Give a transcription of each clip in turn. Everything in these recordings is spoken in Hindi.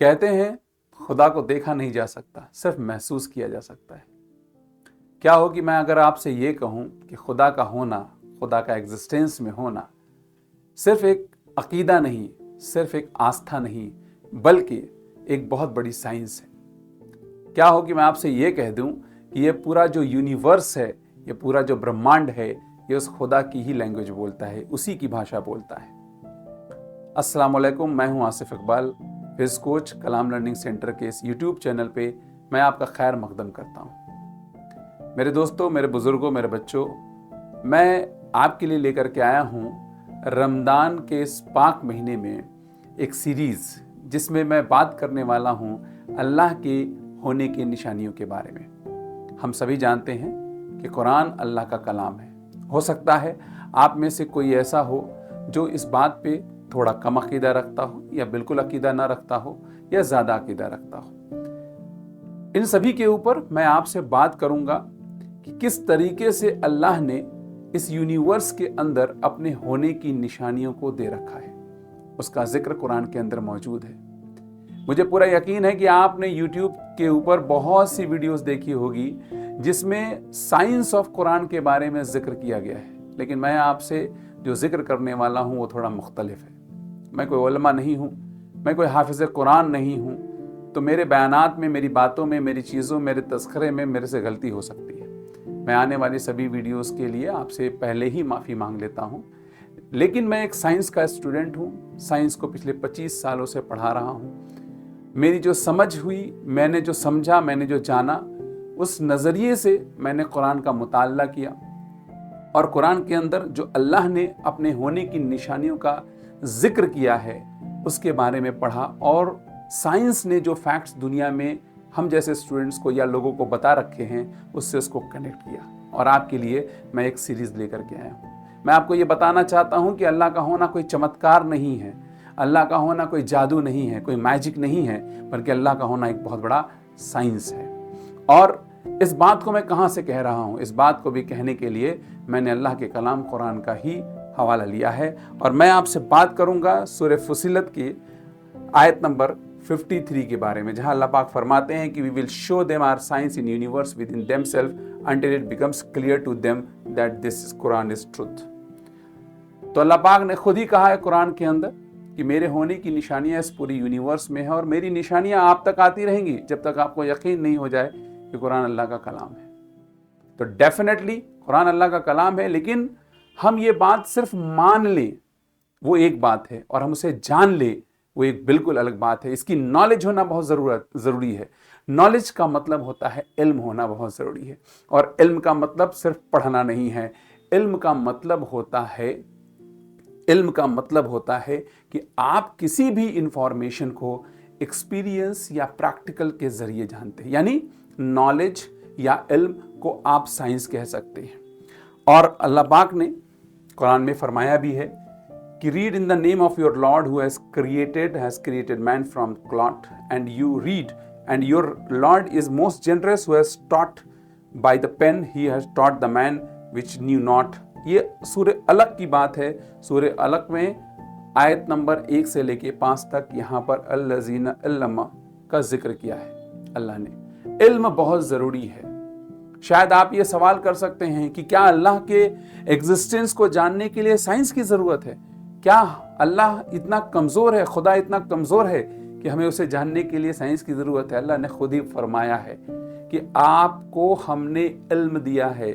कहते हैं खुदा को देखा नहीं जा सकता, सिर्फ महसूस किया जा सकता है। क्या हो कि मैं अगर आपसे ये कहूँ कि खुदा का होना, खुदा का एग्जिस्टेंस में होना सिर्फ एक अकीदा नहीं, सिर्फ एक आस्था नहीं, बल्कि एक बहुत बड़ी साइंस है। क्या हो कि मैं आपसे ये कह दूं कि ये पूरा जो यूनिवर्स है, ये पूरा जो ब्रह्मांड है, ये उस खुदा की ही लैंग्वेज बोलता है, उसी की भाषा बोलता है। अस्सलाम वालेकुम, मैं हूं आसिफ इकबाल, फिज़ कोच कलाम लर्निंग सेंटर के इस यूट्यूब चैनल पे मैं आपका खैर मकदम करता हूं। मेरे दोस्तों, मेरे बुजुर्गों, मेरे बच्चों, मैं आपके लिए लेकर के आया हूं रमज़ान के इस पाक महीने में एक सीरीज़, जिसमें मैं बात करने वाला हूं अल्लाह के होने की निशानियों के बारे में। हम सभी जानते हैं कि कुरान अल्लाह का कलाम है। हो सकता है आप में से कोई ऐसा हो जो इस बात पे थोड़ा कम अकीदा रखता हो, या बिल्कुल अकीदा ना रखता हो, या ज़्यादा अकीदा रखता हो। इन सभी के ऊपर मैं आपसे बात करूंगा कि किस तरीके से अल्लाह ने इस यूनिवर्स के अंदर अपने होने की निशानियों को दे रखा है। उसका जिक्र कुरान के अंदर मौजूद है। मुझे पूरा यकीन है कि आपने YouTube के ऊपर बहुत सी वीडियोस देखी होगी जिसमें साइंस ऑफ कुरान के बारे में जिक्र किया गया है, लेकिन मैं आपसे जो जिक्र करने वाला हूँ वो थोड़ा मुख्तलिफ है। मैं कोई उलमा नहीं हूँ, मैं कोई हाफिज़ कुरान नहीं हूँ, तो मेरे बयानात में, मेरी बातों में, मेरी चीज़ों, मेरे तस्करे में मेरे से गलती हो सकती है। मैं आने वाली सभी वीडियोस के लिए आपसे पहले ही माफ़ी मांग लेता हूँ। लेकिन मैं एक साइंस का स्टूडेंट हूँ, साइंस को पिछले 25 सालों से पढ़ा रहा हूँ। मेरी जो समझ हुई, मैंने जो समझा, मैंने जो जाना, उस नज़रिए से मैंने कुरान का मुताला किया, और कुरान के अंदर जो अल्लाह ने अपने होने की निशानियों का जिक्र किया है उसके बारे में पढ़ा, और साइंस ने जो फैक्ट्स दुनिया में हम जैसे स्टूडेंट्स को या लोगों को बता रखे हैं उससे उसको कनेक्ट किया, और आपके लिए मैं एक सीरीज़ लेकर के आया हूँ। मैं आपको ये बताना चाहता हूँ कि अल्लाह का होना कोई चमत्कार नहीं है, अल्लाह का होना कोई जादू नहीं है, कोई मैजिक नहीं है, बल्कि अल्लाह का होना एक बहुत बड़ा साइंस है। और इस बात को मैं कहाँ से कह रहा हूँ? इस बात को भी कहने के लिए मैंने अल्लाह के कलाम कुरान का ही हवाला लिया है, और मैं आपसे बात करूँगा सूरह फुसिलत की आयत नंबर 53 के बारे में, जहाँ अल्लाह पाक फरमाते हैं कि we will show them our science in universe within themselves until it becomes clear to them that this Quran is truth. तो अल्लाह पाक ने खुद ही कहा है कुरान के अंदर कि मेरे होने की निशानियां इस पूरी यूनिवर्स में है, और मेरी निशानियां आप तक आती रहेंगी जब तक आपको यकीन नहीं हो जाए कि कुरान अल्लाह का कलाम है। तो डेफिनेटली कुरान अल्लाह का कलाम है, लेकिन हम ये बात सिर्फ मान लें वो एक बात है, और हम उसे जान लें वो एक बिल्कुल अलग बात है। इसकी नॉलेज होना बहुत ज़रूरी है। नॉलेज का मतलब होता है इल्म होना बहुत ज़रूरी है, और इल्म का मतलब सिर्फ पढ़ना नहीं है। इल्म का मतलब होता है कि आप किसी भी इंफॉर्मेशन को एक्सपीरियंस या प्रैक्टिकल के जरिए जानते हैं, यानी नॉलेज या इल्म को आप साइंस कह सकते हैं। और अल्लाह पाक ने कुरान में फरमाया भी है कि read in the name of your lord who has created man from clot, and you read, and your lord is most generous who has taught by the pen, he has taught the man which knew not. ये सूरह अलक की बात है। सूरह अलक में आयत नंबर 1 से लेके 5 तक यहाँ पर अल्लज़ीना इल्मा का जिक्र किया है अल्लाह ने। इल्म बहुत ज़रूरी है। शायद आप ये सवाल कर सकते हैं कि क्या अल्लाह के एग्जिस्टेंस को जानने के लिए साइंस की ज़रूरत है? क्या अल्लाह इतना कमज़ोर है, खुदा इतना कमज़ोर है कि हमें उसे जानने के लिए साइंस की ज़रूरत है? अल्लाह ने खुद ही फरमाया है कि आपको हमने इल्म दिया है,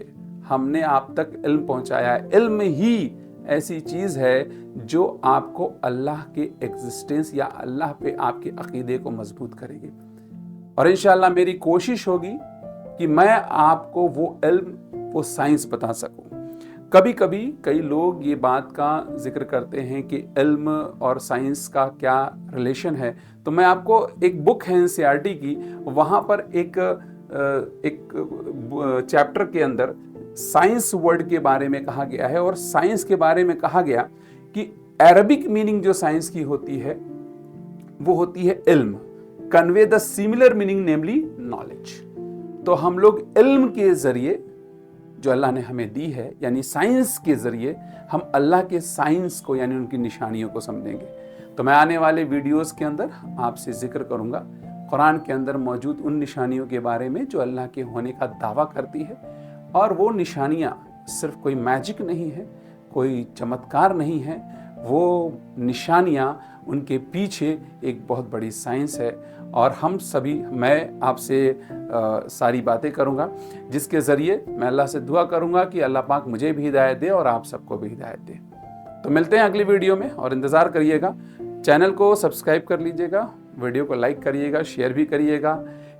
हमने आप तक इल्म पहुंचाया है। इल्म ही ऐसी चीज़ है जो आपको अल्लाह के एग्जिस्टेंस या अल्लाह पे आपके अकीदे को मजबूत करेगी। और इंशाअल्लाह मेरी कोशिश होगी कि मैं आपको वो इल्म, वो साइंस बता सकूं। कभी कभी कई लोग ये बात का जिक्र करते हैं कि इल्म और साइंस का क्या रिलेशन है, तो मैं आपको एक बुक है NCERT की, वहाँ पर एक चैप्टर के अंदर साइंस वर्ड के बारे में कहा गया है, और साइंस के बारे में कहा गया कि अरबिक मीनिंग जो साइंस की होती है वो होती है इल्म, convey the similar meaning namely knowledge. तो हम लोग इल्म के जरिए जो अल्लाह ने हमें दी है, यानी साइंस के जरिए हम अल्लाह के साइंस को यानी उनकी निशानियों को समझेंगे। तो मैं आने वाले वीडियोस के अंदर आपसे जिक्र करूंगा कुरान के अंदर मौजूद उन निशानियों के बारे में जो अल्लाह के होने का दावा करती है, और वो निशानियाँ सिर्फ कोई मैजिक नहीं है, कोई चमत्कार नहीं है, वो निशानियाँ उनके पीछे एक बहुत बड़ी साइंस है। और हम सभी, मैं आपसे सारी बातें करूँगा जिसके ज़रिए मैं अल्लाह से दुआ करूँगा कि अल्लाह पाक मुझे भी हिदायत दे और आप सबको भी हिदायत दे। तो मिलते हैं अगली वीडियो में, और इंतज़ार करिएगा। चैनल को सब्सक्राइब कर लीजिएगा, वीडियो को लाइक करिएगा, शेयर भी करिएगा,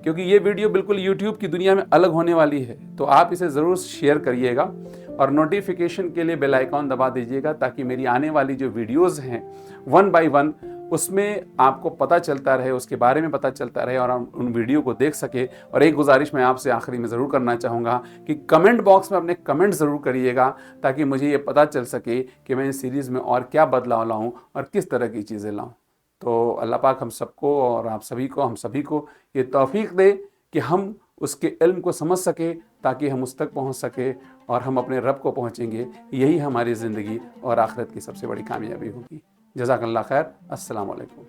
क्योंकि ये वीडियो बिल्कुल यूट्यूब की दुनिया में अलग होने वाली है। तो आप इसे ज़रूर शेयर करिएगा और नोटिफिकेशन के लिए बेल आइकॉन दबा दीजिएगा, ताकि मेरी आने वाली जो वीडियोज़ हैं 1 बाय 1 उसमें आपको पता चलता रहे, उसके बारे में पता चलता रहे और हम उन वीडियो को देख सके। और एक गुजारिश मैं आपसे आखिरी में ज़रूर करना चाहूँगा कि कमेंट बॉक्स में अपने कमेंट ज़रूर करिएगा, ताकि मुझे ये पता चल सके कि मैं इस सीरीज़ में और क्या बदलाव लाऊँ और किस तरह की चीज़ें लाऊँ। तो अल्लाह पाक हम सबको और आप सभी को, हम सभी को ये तौफीक दे कि हम उसके इल्म को समझ सके, ताकि हम उस तक पहुँच सके और हम अपने रब को पहुँचेंगे। यही हमारी ज़िंदगी और आखिरत की सबसे बड़ी कामयाबी होगी। जज़ाकल्लाह खैर। अस्सलाम वालेकुम।